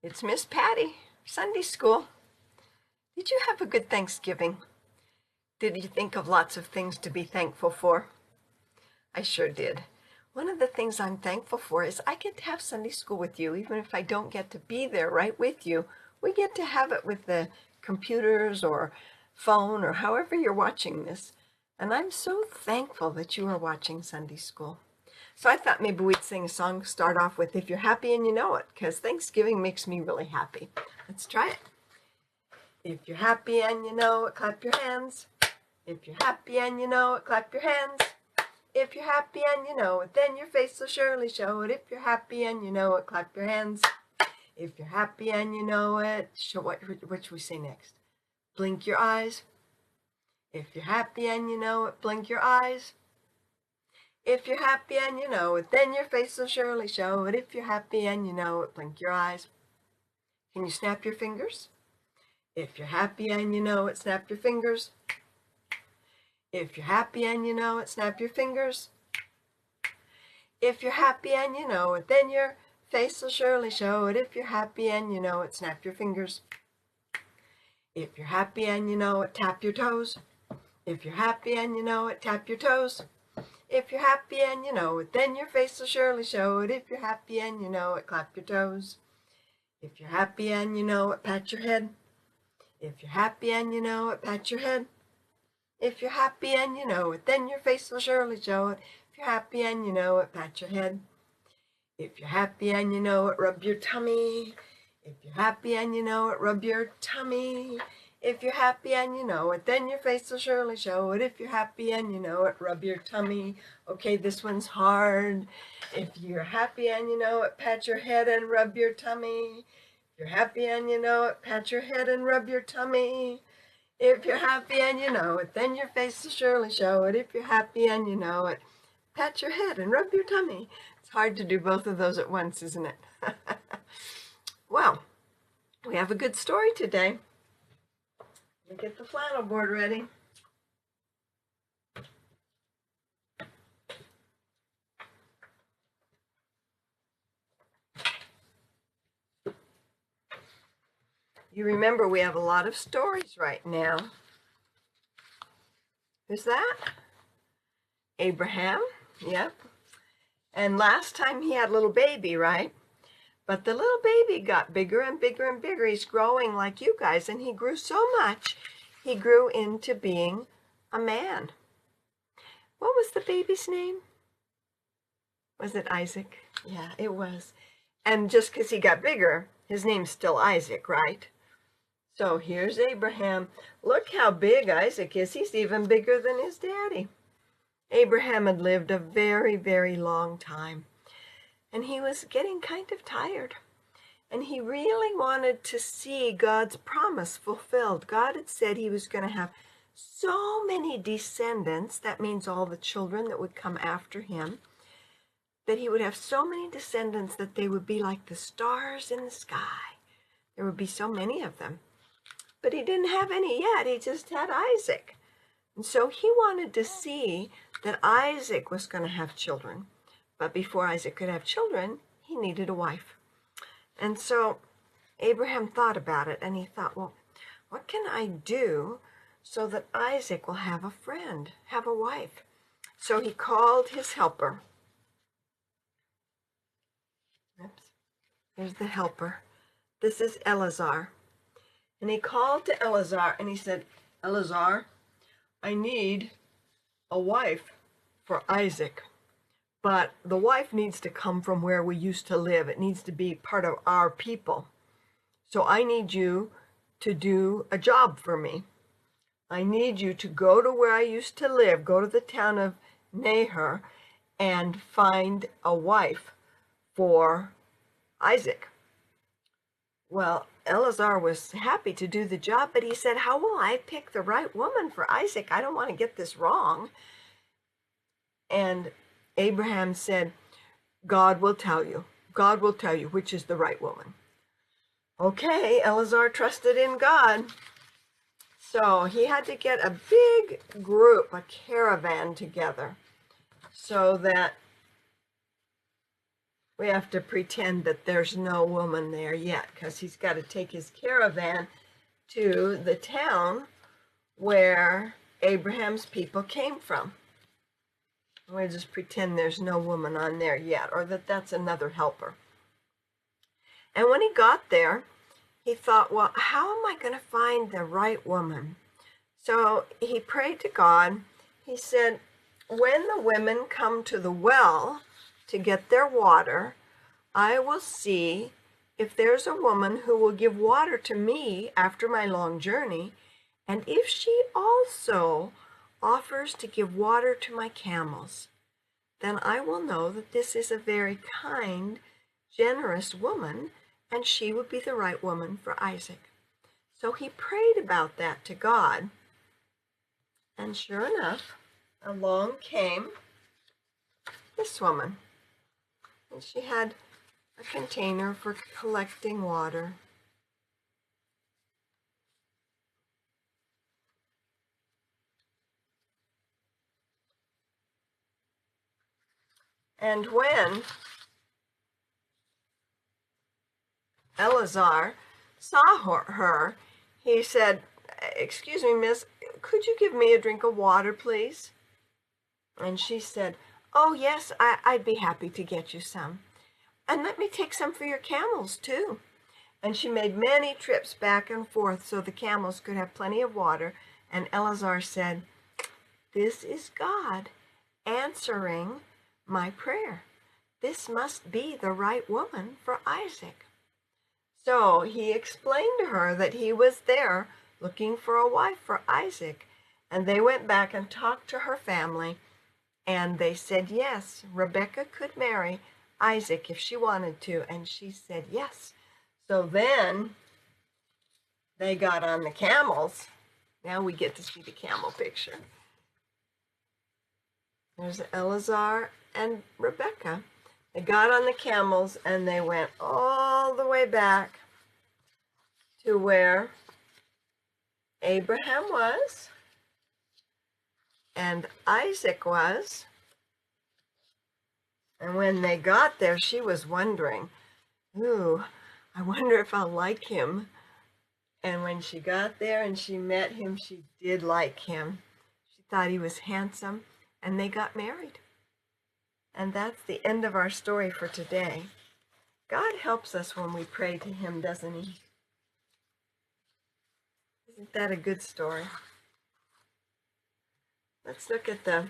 It's Miss Patty, Sunday School. Did you have a good Thanksgiving? Did you think of lots of things to be thankful for? I sure did. One of the things I'm thankful for is I get to have Sunday school with you, even if I don't get to be there right with you. We get to have it with the computers or phone or however you're watching this. And I'm so thankful that you are watching Sunday school. So I thought maybe we'd sing a song, start off with If You're Happy and You Know It, because Thanksgiving makes me really happy. Let's try it. If you're happy and you know it, clap your hands. If you're happy and you know it, clap your hands. If you're happy and you know it, then your face will surely show it. If you're happy and you know it, clap your hands. If you're happy and you know it, what should we say next? Blink your eyes. If you're happy and you know it, blink your eyes. If you're happy and you know it, then your face will surely show it. If you're happy and you know it, blink your eyes. Can you snap your fingers? If you're happy and you know it, snap your fingers. If you're happy and you know it, snap your fingers. If you're happy and you know it, then your face will surely show it. If you're happy and you know it, snap your fingers. If you're happy and you know it, tap your toes. If you're happy and you know it, tap your toes. If you're happy and you know it, then your face will surely show it. If you're happy and you know it, clap your toes. If you're happy and you know it, pat your head. If you're happy and you know it, pat your head. If you're happy and you know it, then your face will surely show it. If you're happy and you know it, pat your head. If you're happy and you know it, rub your tummy. If you're happy and you know it, rub your tummy. If you're happy and you know it, then your face will surely show it. If you're happy and you know it, rub your tummy. Okay, this one's hard. If you're happy and you know it, pat your head and rub your tummy. If you're happy and you know it, pat your head and rub your tummy. If you're happy and you know it, then your face will surely show it. If you're happy and you know it, pat your head and rub your tummy. It's hard to do both of those at once, isn't it? Well, we have a good story today. Let me get the flannel board ready. You remember we have a lot of stories right now. Who's that? Abraham, yep. And last time he had a little baby, right? But the little baby got bigger and bigger and bigger. He's growing like you guys, and he grew so much, he grew into being a man. What was the baby's name? Was it Isaac? Yeah, it was. And just because he got bigger, his name's still Isaac, right? So here's Abraham. Look how big Isaac is. He's even bigger than his daddy. Abraham had lived a very, very long time, and he was getting kind of tired. And he really wanted to see God's promise fulfilled. God had said he was going to have so many descendants, that means all the children that would come after him, that he would have so many descendants that they would be like the stars in the sky. There would be so many of them. But he didn't have any yet. He just had Isaac. And so he wanted to see that Isaac was going to have children. But before Isaac could have children, he needed a wife. And so Abraham thought about it, and he thought, well, what can I do so that Isaac will have a friend, have a wife? So he called his helper. Oops. Here's the helper. This is Eleazar. And he called to Eleazar, and he said, Eleazar, I need a wife for Isaac. But the wife needs to come from where we used to live. It needs to be part of our people. So I need you to do a job for me. I need you to go to where I used to live, go to the town of Nahor, and find a wife for Isaac. Well, Eleazar was happy to do the job, but he said, how will I pick the right woman for Isaac? I don't want to get this wrong. And Abraham said, God will tell you. God will tell you which is the right woman. Okay, Eleazar trusted in God. So he had to get a big group, a caravan together, so that We have to pretend that there's no woman there yet, because he's got to take his caravan to the town where Abraham's people came from. We just pretend there's no woman on there yet, or that that's another helper. And when he got there, he thought, well, how am I going to find the right woman? So he prayed to God. He said, when the women come to the well to get their water, I will see if there's a woman who will give water to me after my long journey, and if she also offers to give water to my camels, then I will know that this is a very kind, generous woman, and she would be the right woman for Isaac. So he prayed about that to God, and sure enough, along came this woman, and she had a container for collecting water. And when Eleazar saw her, he said, excuse me, miss, could you give me a drink of water, please? And she said, oh, yes, I'd be happy to get you some. And let me take some for your camels, too. And she made many trips back and forth so the camels could have plenty of water. And Eleazar said, this is God answering my prayer. This must be the right woman for Isaac. So he explained to her that he was there looking for a wife for Isaac. And they went back and talked to her family. And they said, yes, Rebekah could marry Isaac if she wanted to. And she said, yes. So then they got on the camels. Now we get to see the camel picture. There's Eleazar and Rebekah. They got on the camels and they went all the way back to where Abraham was and Isaac was. And when they got there, she was wondering, ooh, I wonder if I'll like him. And when she got there and she met him, she did like him. She thought he was handsome, and they got married. And that's the end of our story for today. God helps us when we pray to him, doesn't he? Isn't that a good story? Let's look at the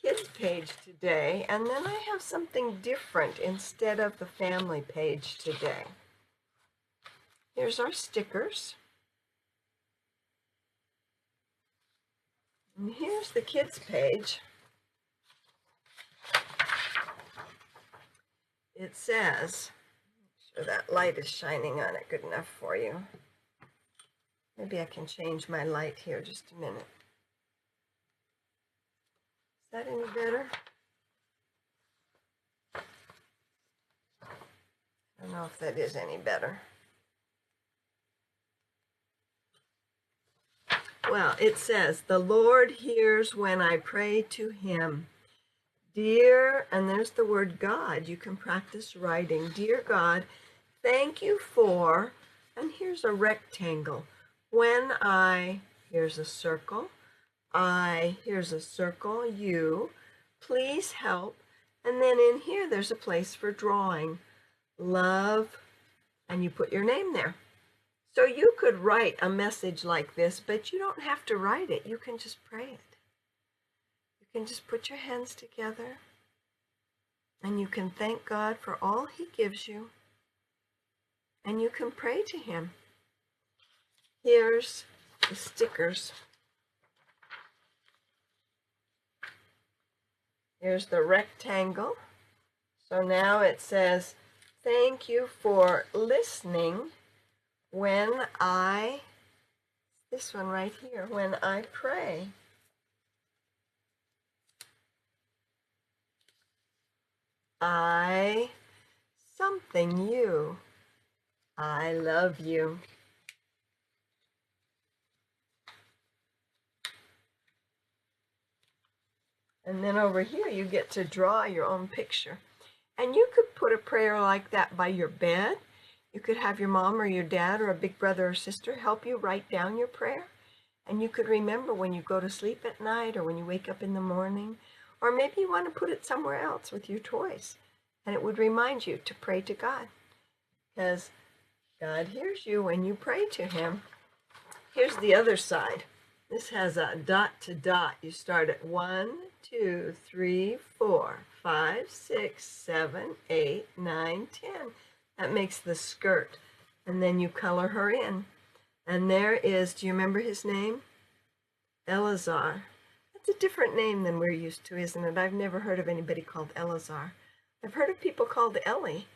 kids page today, and then I have something different instead of the family page today. Here's our stickers. And here's the kids page. It says, make sure that light is shining on it good enough for you. Maybe I can change my light here just a minute. Is that any better? I don't know if that is any better. Well, it says, the Lord hears when I pray to him. Dear, and there's the word God. You can practice writing. Dear God, thank you for, and here's a rectangle. When here's a circle. Here's a circle. You, please help. And then in here, there's a place for drawing. Love, and you put your name there. So you could write a message like this, but you don't have to write it. You can just pray it. You can just put your hands together, and you can thank God for all he gives you, and you can pray to him. Here's the stickers. Here's the rectangle. So now it says, thank you for listening when this one right here, when I pray. Something you. I love you. And then over here, you get to draw your own picture. And you could put a prayer like that by your bed. You could have your mom or your dad or a big brother or sister help you write down your prayer. And you could remember when you go to sleep at night or when you wake up in the morning. Or maybe you want to put it somewhere else with your choice. And it would remind you to pray to God. Because God hears you when you pray to him. Here's the other side. This has a dot to dot. You start at 1, 2, 3, 4, 5, 6, 7, 8, 9, 10. That makes the skirt. And then you color her in. And there is, do you remember his name? Eleazar. That's a different name than we're used to, isn't it? I've never heard of anybody called Eleazar. I've heard of people called Ellie,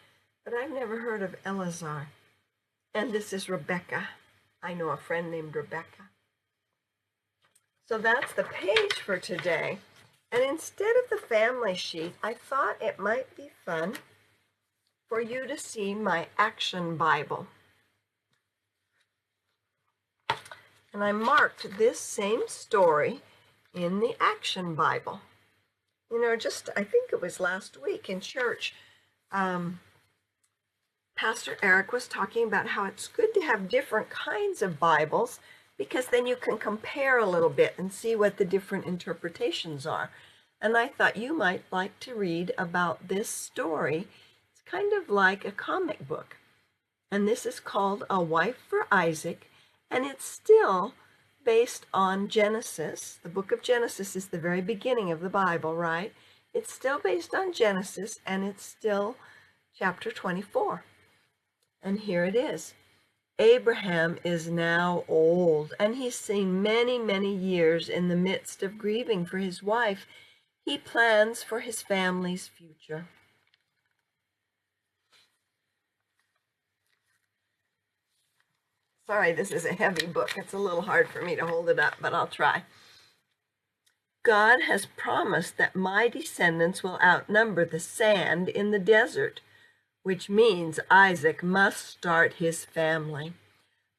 but I've never heard of Eleazar. And this is Rebecca. I know a friend named Rebecca. So that's the page for today. And instead of the family sheet, I thought it might be fun for you to see my action Bible. And I marked this same story in the action Bible. You know, just, I think it was last week in church, Pastor Eric was talking about how it's good to have different kinds of Bibles because then you can compare a little bit and see what the different interpretations are. And I thought you might like to read about this story. It's kind of like a comic book. And this is called A Wife for Isaac, and it's still based on Genesis. The book of Genesis is the very beginning of the Bible, right? It's still based on Genesis, and it's still chapter 24. And here it is. Abraham is now old, and he's seen many, many years in the midst of grieving for his wife. He plans for his family's future. Sorry, this is a heavy book. It's a little hard for me to hold it up, but I'll try. God has promised that my descendants will outnumber the sand in the desert, which means Isaac must start his family.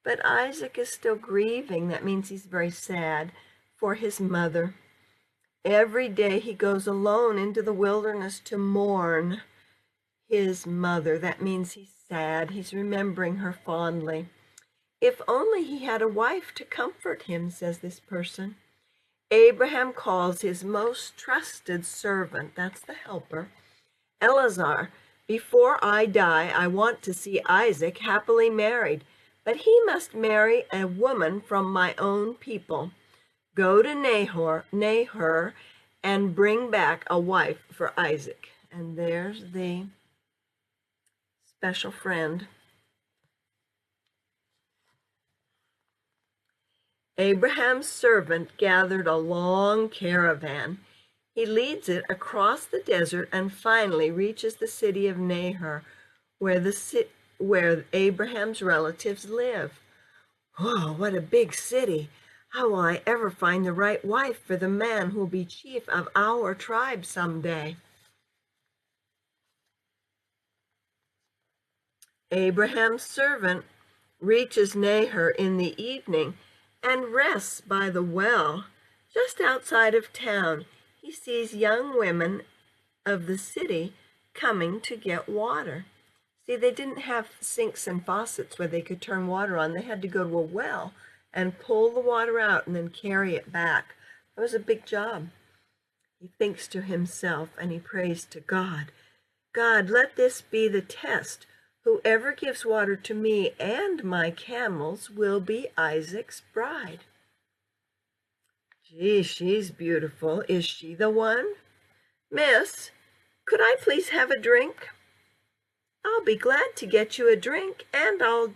But Isaac is still grieving. That means he's very sad for his mother. Every day he goes alone into the wilderness to mourn his mother. That means he's sad. He's remembering her fondly. If only he had a wife to comfort him, says this person. Abraham calls his most trusted servant, that's the helper, Eleazar. Before I die, I want to see Isaac happily married, but he must marry a woman from my own people. Go to Nahor, and bring back a wife for Isaac. And there's the special friend. Abraham's servant gathered a long caravan. He leads it across the desert and finally reaches the city of Nahor, where Abraham's relatives live. Oh, what a big city! How will I ever find the right wife for the man who will be chief of our tribe someday? Abraham's servant reaches Nahor in the evening and rests by the well just outside of town. He sees young women of the city coming to get water. See, they didn't have sinks and faucets where they could turn water on. They had to go to a well and pull the water out and then carry it back. It was a big job. He thinks to himself and he prays to God. God, let this be the test. Whoever gives water to me and my camels will be Isaac's bride. Gee, she's beautiful. Is she the one? Miss, could I please have a drink? I'll be glad to get you a drink, and I'll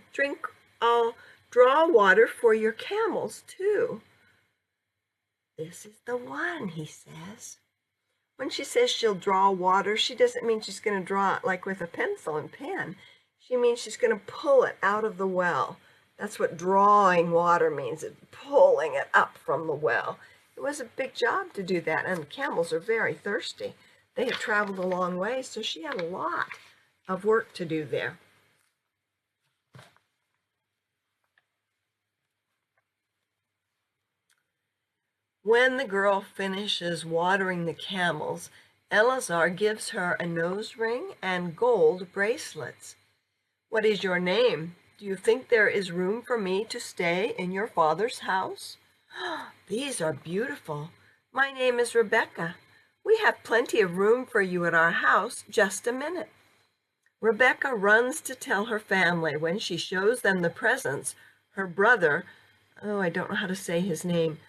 draw water for your camels, too. This is the one, he says. When she says she'll draw water, she doesn't mean she's going to draw it like with a pencil and pen. She means she's going to pull it out of the well. That's what drawing water means, it's pulling it up from the well. It was a big job to do that, and camels are very thirsty. They had traveled a long way, so she had a lot of work to do there. When the girl finishes watering the camels, Eleazar gives her a nose ring and gold bracelets. "What is your name? Do you think there is room for me to stay in your father's house?" "These are beautiful. My name is Rebecca. We have plenty of room for you at our house. Just a minute." Rebecca runs to tell her family. When she shows them the presents, her brother, I don't know how to say his name,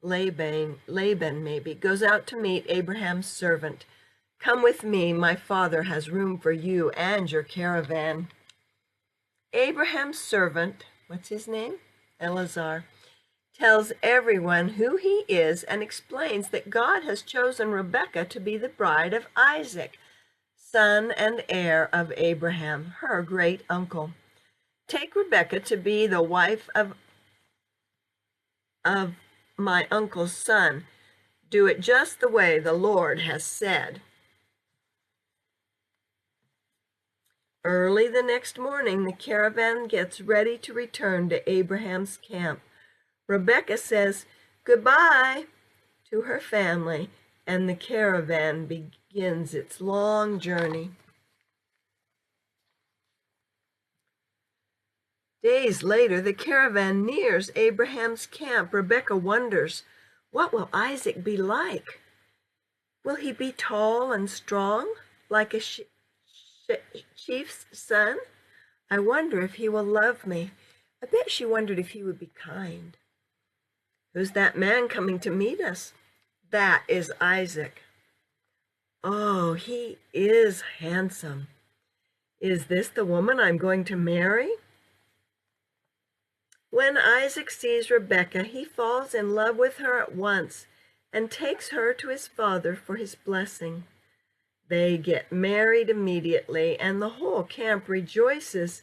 Laban maybe, goes out to meet Abraham's servant. "Come with me, my father has room for you and your caravan." Abraham's servant, what's his name? Eleazar, tells everyone who he is and explains that God has chosen Rebekah to be the bride of Isaac, son and heir of Abraham, her great uncle. "Take Rebekah to be the wife of my uncle's son. Do it just the way the Lord has said." Early the next morning, the caravan gets ready to return to Abraham's camp. Rebekah says goodbye to her family, and the caravan begins its long journey. Days later, the caravan nears Abraham's camp. Rebekah wonders, what will Isaac be like? Will he be tall and strong, like a chief's son? I wonder if he will love me. I bet she wondered if he would be kind. Who's that man coming to meet us? That is Isaac. Oh, he is handsome. Is this the woman I'm going to marry? When Isaac sees Rebekah, he falls in love with her at once and takes her to his father for his blessing. They get married immediately, and the whole camp rejoices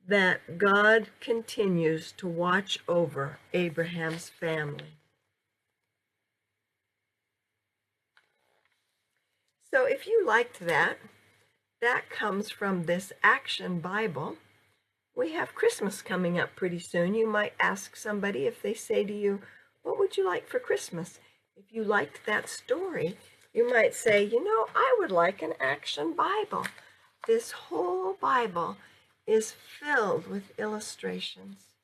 that God continues to watch over Abraham's family. So if you liked that, that comes from this Action Bible. We have Christmas coming up pretty soon. You might ask somebody if they say to you, what would you like for Christmas? If you liked that story, you might say, I would like an Action Bible. This whole Bible is filled with illustrations.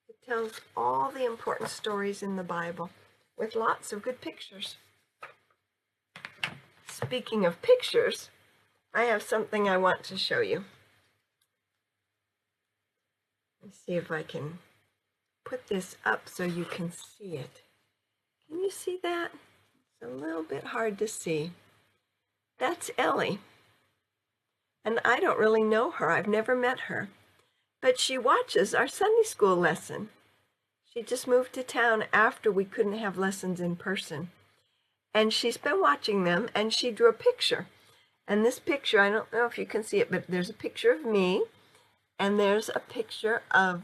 It tells all the important stories in the Bible with lots of good pictures. Speaking of pictures, I have something I want to show you. Let's see if I can put this up so you can see it. Can you see that? It's a little bit hard to see. That's Ellie. And I don't really know her. I've never met her. But she watches our Sunday school lesson. She just moved to town after we couldn't have lessons in person. And she's been watching them, and she drew a picture. And this picture, I don't know if you can see it, but there's a picture of me, and there's a picture of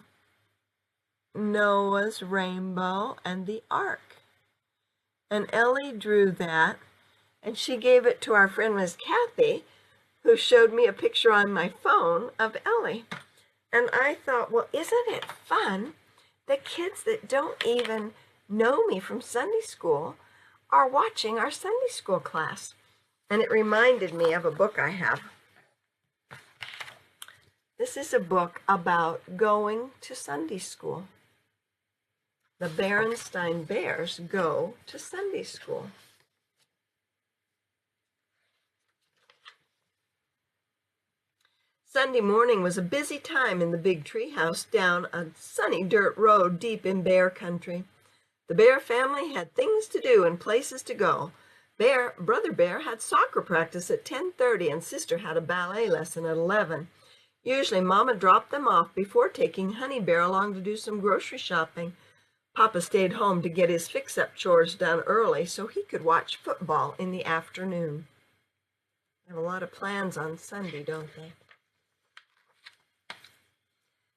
Noah's rainbow and the ark. And Ellie drew that, and she gave it to our friend Miss Kathy, who showed me a picture on my phone of Ellie. And I thought, well, isn't it fun? The kids that don't even know me from Sunday school are watching our Sunday school class. And it reminded me of a book I have. This is a book about going to Sunday school. The Berenstain Bears go to Sunday school. Sunday morning was a busy time in the big treehouse down a sunny dirt road deep in bear country. The Bear family had things to do and places to go. Brother Bear had soccer practice at 10:30 and Sister had a ballet lesson at 11. Usually Mama dropped them off before taking Honey Bear along to do some grocery shopping. Papa stayed home to get his fix-up chores done early so he could watch football in the afternoon. They have a lot of plans on Sunday, don't they?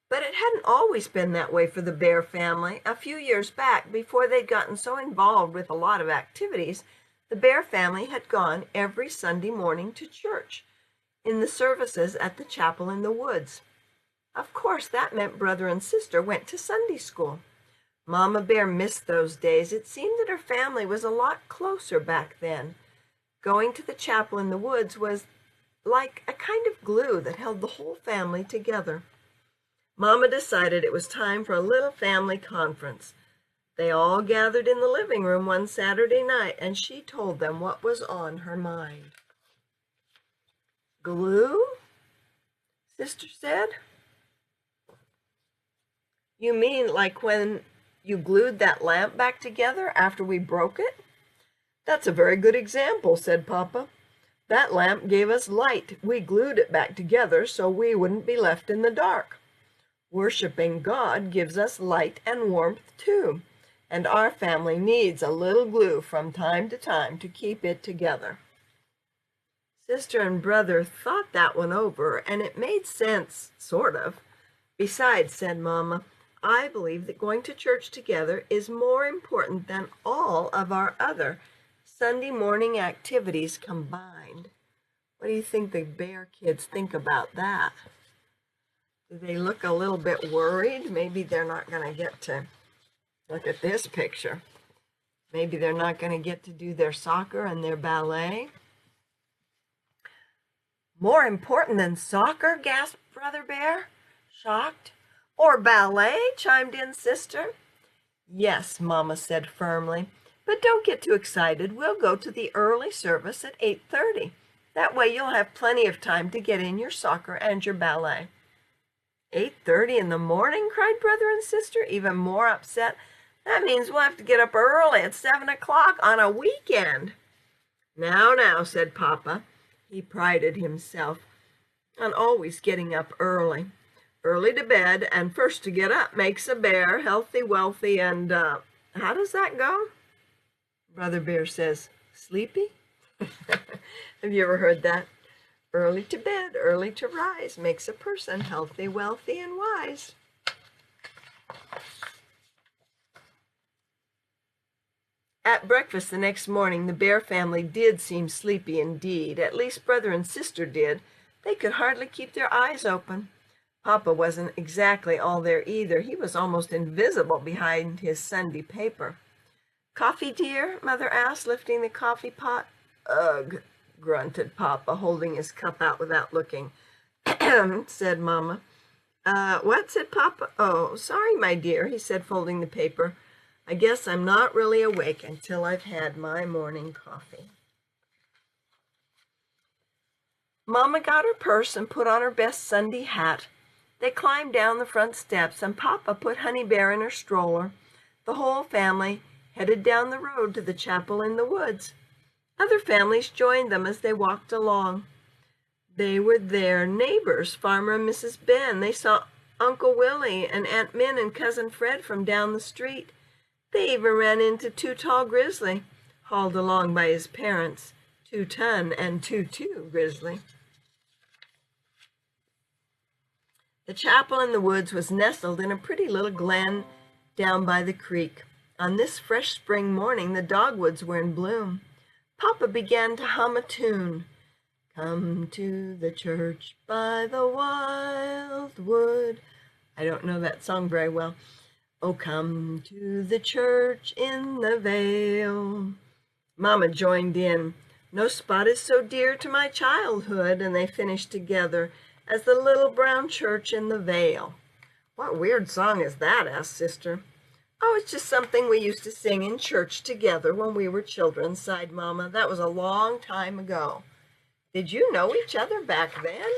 But it hadn't always been that way for the Bear family. A few years back, before they'd gotten so involved with a lot of activities, the Bear family had gone every Sunday morning to church in the services at the chapel in the woods. Of course, that meant brother and sister went to Sunday school. Mama Bear missed those days. It seemed that her family was a lot closer back then. Going to the chapel in the woods was like a kind of glue that held the whole family together. Mama decided it was time for a little family conference. They all gathered in the living room one Saturday night, and she told them what was on her mind. Glue? Sister said. You mean like when you glued that lamp back together after we broke it? That's a very good example, said Papa. That lamp gave us light. We glued it back together so we wouldn't be left in the dark. Worshipping God gives us light and warmth too, and our family needs a little glue from time to time to keep it together. Sister and brother thought that one over, and it made sense, sort of. Besides, said Mama, I believe that going to church together is more important than all of our other Sunday morning activities combined. What do you think the Bear kids think about that? Do they look a little bit worried? Maybe they're not going to get to look at this picture. Maybe they're not going to get to do their soccer and their ballet. More important than soccer, gasped Brother Bear, shocked. Or ballet, chimed in Sister. Yes, Mama said firmly, but don't get too excited. We'll go to the early service at 8:30. That way you'll have plenty of time to get in your soccer and your ballet. 8:30 in the morning, cried Brother and Sister, even more upset. That means we'll have to get up early at 7 o'clock on a weekend. Now, said Papa. He prided himself on always getting up early. Early to bed and first to get up makes a bear healthy, wealthy, and, how does that go? Brother Bear says, sleepy? Have you ever heard that? Early to bed, early to rise makes a person healthy, wealthy, and wise. At breakfast the next morning, the Bear family did seem sleepy indeed. At least Brother and Sister did. They could hardly keep their eyes open. Papa wasn't exactly all there either. He was almost invisible behind his Sunday paper. Coffee, dear? Mother asked, lifting the coffee pot. Ugh, grunted Papa, holding his cup out without looking. Said Mama. What? Said Papa. Oh, sorry, my dear, he said, folding the paper. I guess I'm not really awake until I've had my morning coffee. Mama got her purse and put on her best Sunday hat. They climbed down the front steps, and Papa put Honey Bear in her stroller. The whole family headed down the road to the chapel in the woods. Other families joined them as they walked along. They were their neighbors, Farmer and Mrs. Ben. They saw Uncle Willie and Aunt Min and Cousin Fred from down the street. They even ran into Too Tall Grizzly, hauled along by his parents, Two Ton and Two Grizzly. The chapel in the woods was nestled in a pretty little glen down by the creek. On this fresh spring morning, the dogwoods were in bloom. Papa began to hum a tune. Come to the church by the wildwood. I don't know that song very well. Oh, come to the church in the vale. Mama joined in. No spot is so dear to my childhood, and they finished together as the little brown church in the vale. What weird song is that? Asked Sister. Oh, it's just something we used to sing in church together when we were children, sighed Mama. That was a long time ago. Did you know each other back then?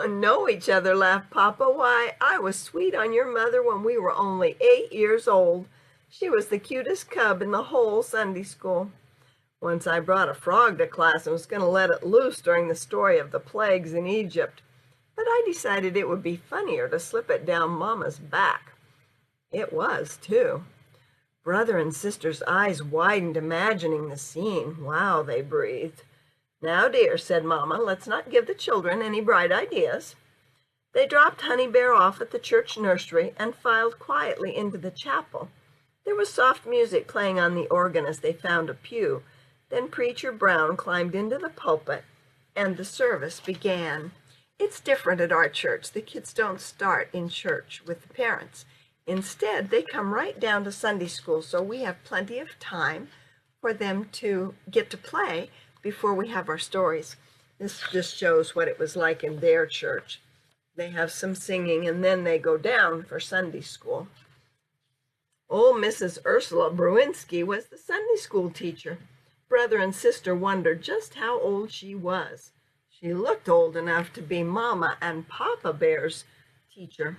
Know each other, laughed Papa. Why, I was sweet on your mother when we were only 8 years old. She was the cutest cub in the whole Sunday school. Once I brought a frog to class and was going to let it loose during the story of the plagues in Egypt, but I decided it would be funnier to slip it down Mama's back. It was, too. Brother and Sister's eyes widened, imagining the scene. Wow, they breathed. Now, dear, said Mama, let's not give the children any bright ideas. They dropped Honey Bear off at the church nursery and filed quietly into the chapel. There was soft music playing on the organ as they found a pew. Then Preacher Brown climbed into the pulpit, and the service began. It's different at our church. The kids don't start in church with the parents. Instead, they come right down to Sunday school, so we have plenty of time for them to get to play before we have our stories. This just shows what it was like in their church. They have some singing and then they go down for Sunday school. Old Mrs. Ursula Bruinski was the Sunday school teacher. Brother and sister wondered just how old she was. She looked old enough to be Mama and Papa Bear's teacher.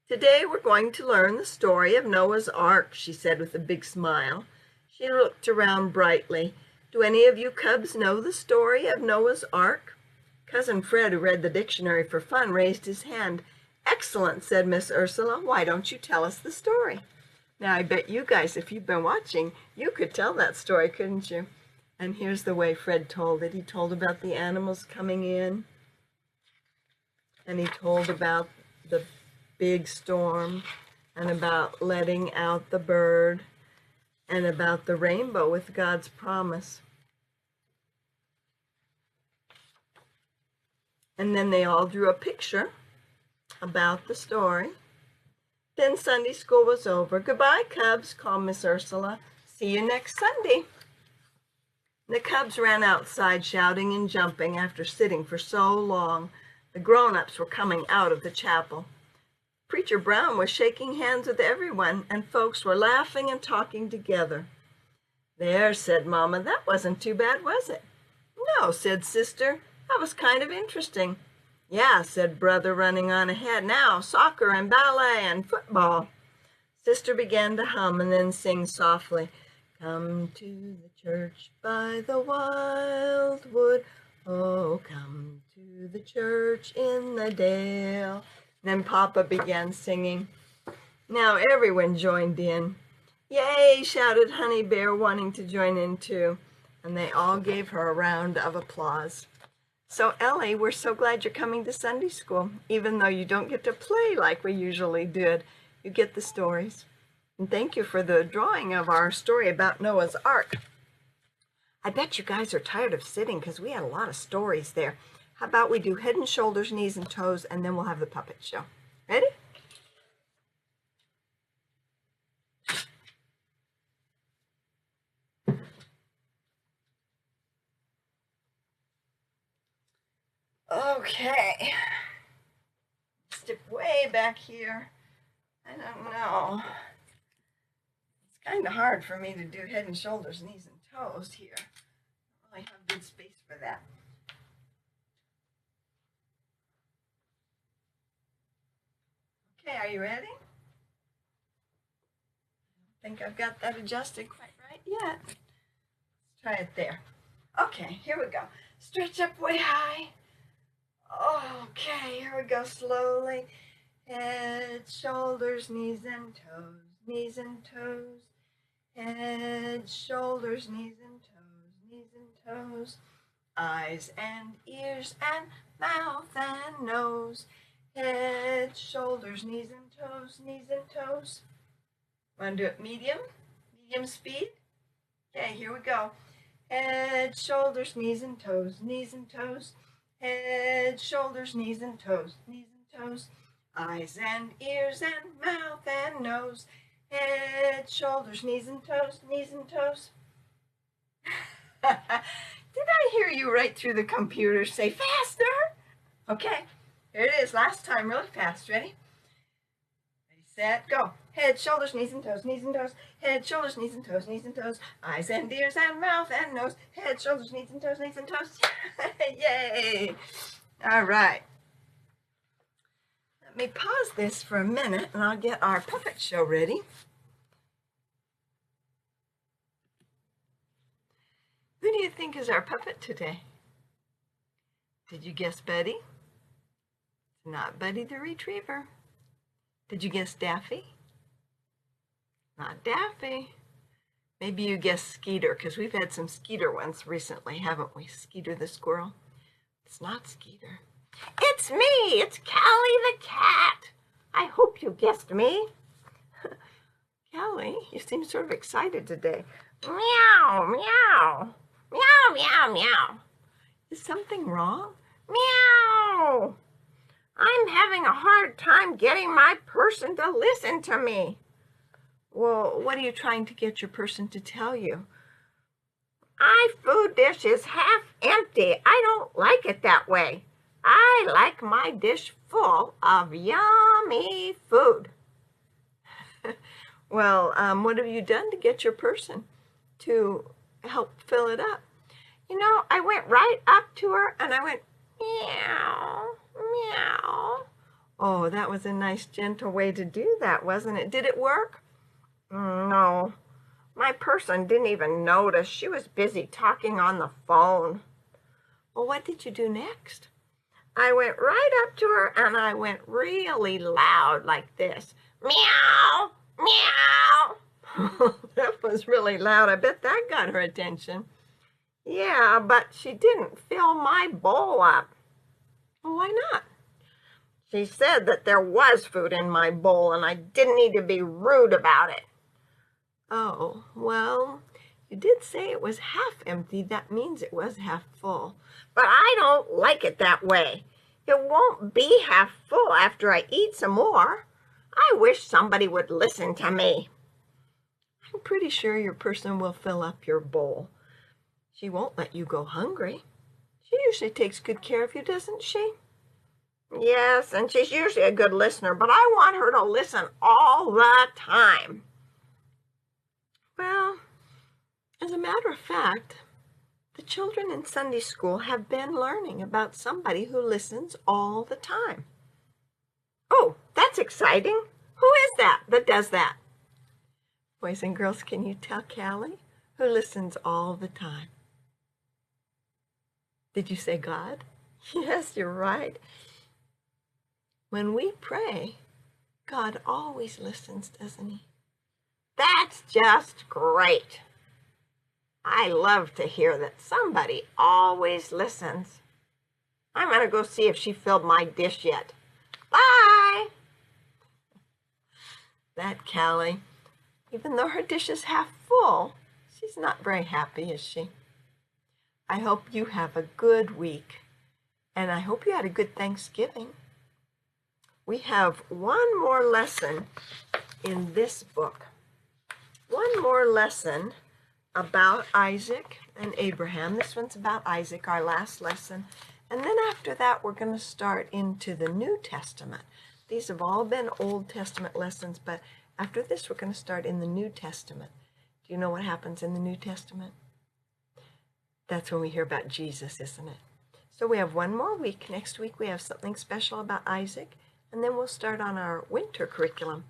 Today we're going to learn the story of Noah's Ark, she said with a big smile. She looked around brightly. Do any of you cubs know the story of Noah's Ark? Cousin Fred, who read the dictionary for fun, raised his hand. Excellent, said Miss Ursula. Why don't you tell us the story? Now, I bet you guys, if you've been watching, you could tell that story, couldn't you? And here's the way Fred told it. He told about the animals coming in, and he told about the big storm, and about letting out the bird, and about the rainbow with God's promise. And then they all drew a picture about the story. Then Sunday school was over. Goodbye, cubs, called Miss Ursula. See you next Sunday. The cubs ran outside shouting and jumping after sitting for so long. The grown-ups were coming out of the chapel. Preacher Brown was shaking hands with everyone, and folks were laughing and talking together. There, said Mama, that wasn't too bad, was it? No, said Sister, that was kind of interesting. Yeah, said Brother, running on ahead. Now, soccer and ballet and football. Sister began to hum and then sing softly. Come to the church by the wildwood. Oh, come to the church in the dale. Then Papa began singing. Now everyone joined in. Yay, shouted Honey Bear, wanting to join in too. And they all gave her a round of applause. So Ellie, we're so glad you're coming to Sunday school. Even though you don't get to play like we usually did, you get the stories. And thank you for the drawing of our story about Noah's Ark. I bet you guys are tired of sitting because we had a lot of stories there. How about we do head and shoulders, knees and toes, and then we'll have the puppet show. Ready? Okay. Step way back here. I don't know. It's kind of hard for me to do head and shoulders, knees and toes here. I don't really have good space for that. Okay, are you ready? I don't think I've got that adjusted quite right yet. Let's try it there. Okay, here we go. Stretch up way high. Okay, here we go slowly. Head, shoulders, knees and toes, knees and toes. Head, shoulders, knees and toes, knees and toes. Eyes and ears and mouth and nose. Head, shoulders, knees and toes, knees and toes. Want to do it medium? Medium speed? Okay, here we go. Head, shoulders, knees and toes, knees and toes. Head, shoulders, knees and toes, knees and toes. Eyes and ears and mouth and nose. Head, shoulders, knees and toes, knees and toes. Did I hear you right through the computer say faster? Okay, here it is. Last time, really fast. Ready? Ready, set, go. Head, shoulders, knees and toes, knees and toes. Head, shoulders, knees and toes, knees and toes. Eyes and ears and mouth and nose. Head, shoulders, knees and toes, knees and toes. Yay! All right. Let me pause this for a minute and I'll get our puppet show ready. Who do you think is our puppet today? Did you guess Buddy? It's not Buddy the Retriever. Did you guess Daffy? Not Daffy. Maybe you guessed Skeeter, because we've had some Skeeter ones recently, haven't we? Skeeter the squirrel. It's not Skeeter. It's me! It's Callie the cat! I hope you guessed me. Callie, you seem sort of excited today. Meow, meow. Meow, meow, meow. Is something wrong? Meow. I'm having a hard time getting my person to listen to me. Well, what are you trying to get your person to tell you? My food dish is half empty. I don't like it that way. I like my dish full of yummy food. Well, what have you done to get your person to help fill it up? You know, I went right up to her and I went, meow, meow. Oh, that was a nice, gentle way to do that, wasn't it? Did it work? No. My person didn't even notice. She was busy talking on the phone. Well, what did you do next? I went right up to her and I went really loud like this. Meow, meow. That was really loud. I bet that got her attention. Yeah, but she didn't fill my bowl up. Well, why not? She said that there was food in my bowl and I didn't need to be rude about it. Oh, well, you did say it was half empty. That means it was half full. But I don't like it that way. It won't be half full after I eat some more. I wish somebody would listen to me. I'm pretty sure your person will fill up your bowl. She won't let you go hungry. She usually takes good care of you, doesn't she? Yes, and she's usually a good listener, but I want her to listen all the time. Well, as a matter of fact, the children in Sunday school have been learning about somebody who listens all the time. Oh, that's exciting. Who is that does that? Boys and girls, can you tell Callie who listens all the time? Did you say God? Yes, you're right. When we pray, God always listens, doesn't he? That's just great. I love to hear that somebody always listens. I'm going to go see if she filled my dish yet. Bye! That Callie, even though her dish is half full, she's not very happy, is she? I hope you have a good week, and I hope you had a good Thanksgiving. We have one more lesson in this book. One more lesson about Isaac and Abraham. This one's about Isaac, our last lesson. And then after that, we're going to start into the New Testament. These have all been Old Testament lessons, but after this, we're going to start in the New Testament. Do you know what happens in the New Testament? That's when we hear about Jesus, isn't it? So we have one more week. Next week, we have something special about Isaac, and then we'll start on our winter curriculum.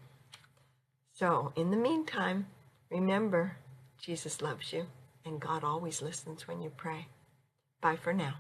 So in the meantime, remember, Jesus loves you, and God always listens when you pray. Bye for now.